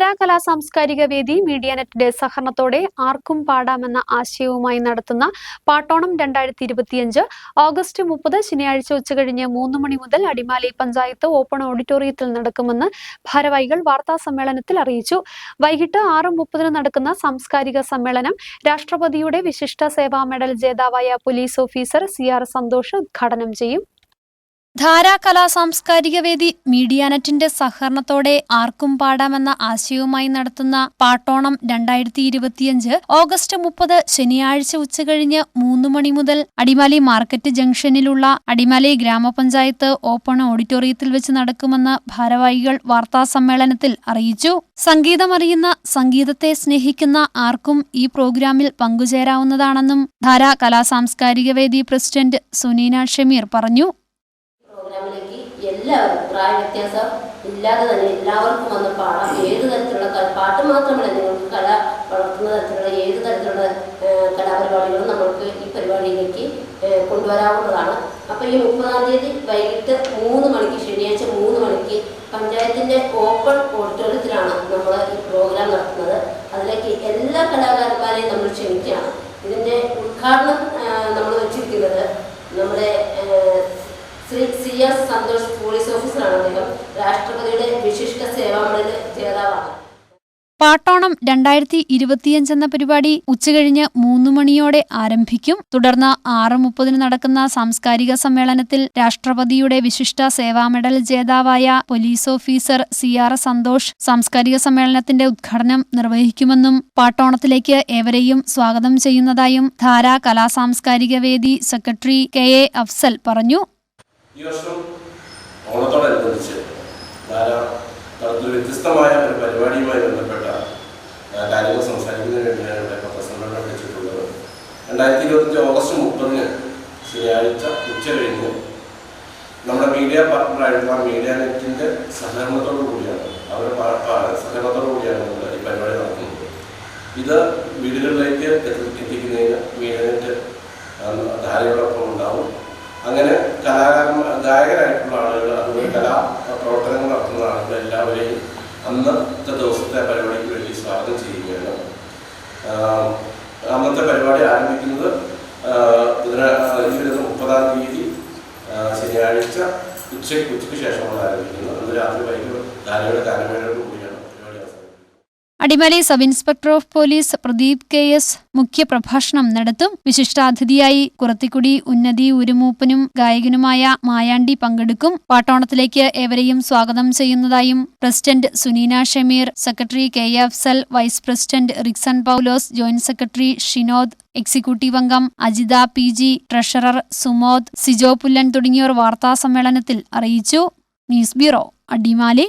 ധാരാ കലാ സാംസ്കാരിക വേദി മീഡിയാനെറ്റിന്റെ സഹകരണത്തോടെ ആർക്കും പാടാമെന്ന ആശയവുമായി നടത്തുന്ന പാട്ടോണം 2025 ഓഗസ്റ്റ് 30 ശനിയാഴ്ച ഉച്ചകഴിഞ്ഞ് 3 മണി മുതൽ അടിമാലി പഞ്ചായത്ത് ഓപ്പൺ ഓഡിറ്റോറിയത്തിൽ നടക്കുമെന്ന് ഭാരവാഹികൾ വാർത്താസമ്മേളനത്തിൽ അറിയിച്ചു. വൈകിട്ട് 6:30 നടക്കുന്ന സാംസ്കാരിക സമ്മേളനം രാഷ്ട്രപതിയുടെ വിശിഷ്ട സേവാ മെഡൽ ജേതാവായ പോലീസ് ഓഫീസർ CR സന്തോഷ് ഉദ്ഘാടനം ചെയ്യും. ധാരാ കലാ സാംസ്കാരിക വേദി മീഡിയാനെറ്റിന്റെ സഹകരണത്തോടെ ആർക്കും പാടാമെന്ന ആശയവുമായി നടത്തുന്ന പാട്ടോണം 2025 ഓഗസ്റ്റ് 30 ശനിയാഴ്ച ഉച്ചകഴിഞ്ഞ് 3 മണി മുതൽ അടിമാലി മാർക്കറ്റ് ജംഗ്ഷനിലുള്ള അടിമാലി ഗ്രാമപഞ്ചായത്ത് ഓപ്പൺ ഓഡിറ്റോറിയത്തിൽ വെച്ച് നടക്കുമെന്ന് ഭാരവാഹികൾ വാർത്താസമ്മേളനത്തിൽ അറിയിച്ചു. സംഗീതമറിയുന്ന, സംഗീതത്തെ സ്നേഹിക്കുന്ന ആർക്കും ഈ പ്രോഗ്രാമിൽ പങ്കുചേരാവുന്നതാണെന്നും ധാരാ കലാ സാംസ്കാരിക വേദി പ്രസിഡന്റ് സുനീന ഷമീർ പറഞ്ഞു. പ്രോഗ്രാമിലേക്ക് എല്ലാവരും പ്രായ വ്യത്യാസം ഇല്ലാതെ തന്നെ എല്ലാവർക്കും വന്ന് പാടാം. ഏത് തരത്തിലുള്ള പാട്ട് മാത്രമല്ല, നിങ്ങൾക്ക് കല വളർത്തുന്ന തരത്തിലുള്ള ഏത് തരത്തിലുള്ള കലാപരിപാടികളും നമ്മൾക്ക് ഈ പരിപാടിയിലേക്ക് കൊണ്ടുവരാവുന്നതാണ്. അപ്പോൾ ഈ 30-ാം തീയതി വൈകിട്ട് 3 മണിക്ക്, ശനിയാഴ്ച 3 മണിക്ക് പഞ്ചായത്തിൻ്റെ ഓപ്പൺ ഓഡിറ്റോറിയത്തിലാണ് നമ്മൾ ഈ പ്രോഗ്രാം നടത്തുന്നത്. അതിലേക്ക് എല്ലാ കലാകാരന്മാരെയും നമ്മൾ ക്ഷണിക്കുകയാണ്. ഇതിൻ്റെ ഉദ്ഘാടനം നമ്മൾ വെച്ചിരിക്കുന്നത് നമ്മുടെ ശ്രീ CR സന്തോഷ് പോലീസ് ഓഫീസറാണ്. അദ്ദേഹം രാഷ്ട്രപതിയുടെ വിശിഷ്ട സേവാ മെഡൽ ജേതാവാണ്. പാട്ടോണം 2025 എന്ന പരിപാടി ഉച്ചകഴിഞ്ഞ് 3 മണിയോടെ ആരംഭിക്കും. തുടർന്ന് 6:30 നടക്കുന്ന സാംസ്കാരിക സമ്മേളനത്തിൽ രാഷ്ട്രപതിയുടെ വിശിഷ്ട സേവാ മെഡൽ ജേതാവായ പോലീസ് ഓഫീസർ CR സന്തോഷ് സാംസ്കാരിക സമ്മേളനത്തിന്റെ ഉദ്ഘാടനം നിർവഹിക്കുമെന്നും പാട്ടോണത്തിലേക്ക് ഏവരെയും സ്വാഗതം ചെയ്യുന്നതായും ധാരാ കലാ സാംസ്കാരിക വേദി സെക്രട്ടറി KA അഫ്സൽ പറഞ്ഞു. ഈ വർഷം ഓണത്തോടനുബന്ധിച്ച് വ്യത്യസ്തമായ ഒരു പരിപാടിയുമായി ബന്ധപ്പെട്ട കാര്യങ്ങൾ സംസാരിക്കുന്നതിന് വേണ്ടിയാണ് ഇവിടെ പത്രസമ്മേളനം വിളിച്ചിട്ടുള്ളത്. 2025 ഓഗസ്റ്റ് 30 ശനിയാഴ്ച ഉച്ചകഴിഞ്ഞ് നമ്മുടെ മീഡിയ പാർട്ട്ണറായിട്ടുള്ള മീഡിയാനെറ്റിൻ്റെ സഹകരണത്തോടു കൂടിയാണ് നമ്മൾ ഈ പരിപാടി നടത്തുന്നത്. ഇത് വീടുകളിലേക്ക് എത്തിക്കുന്നതിന് മീഡിയാനെറ്റ് ധാരയോടൊപ്പം ഉണ്ടാവും. അങ്ങനെ ഗായകരായിട്ടുള്ള ആളുകൾ, അതുപോലെ കലാ പ്രവർത്തനങ്ങൾ നടത്തുന്ന ആളുകൾ എല്ലാവരെയും അന്നത്തെ ദിവസത്തെ പരിപാടിക്ക് വേണ്ടി സ്വാഗതം ചെയ്യുകയാണ്. അന്നത്തെ പരിപാടി ആരംഭിക്കുന്നത് ഈ വരുന്ന 30-ാം തീയതി ശനിയാഴ്ച ഉച്ചയ്ക്ക് ശേഷമാണ് ആരംഭിക്കുന്നത്. അന്ന് രാത്രി വൈകിട്ട് ധാരയുടെ ഗാനമേളയോട് കൂടിയാണ് പരിപാടി അവസാനിക്കുന്നത്. Adimali sub inspector of police Pradeep KS മുഖ്യപ്രഭാഷണം നടത്തും. വിശിഷ്ടാതിഥിയായി കുറത്തിക്കുടി ഉന്നതി ഉരുമൂപ്പനും ഗായകനുമായ മായാണ്ടി പങ്കെടുക്കും. പാട്ടോണത്തിലേക്ക് ഏവരെയും സ്വാഗതം ചെയ്യുന്നതായും president Suneena Shameer, secretary KA Afsal, vice president Rixon Paulose, joint secretary Shinod, executive അംഗം അജിത PG, ട്രഷറർ സുമോദ്, സിജോ പുല്ലൻ തുടങ്ങിയവർ വാർത്താസമ്മേളനത്തിൽ അറിയിച്ചു. News bureau, Adimali.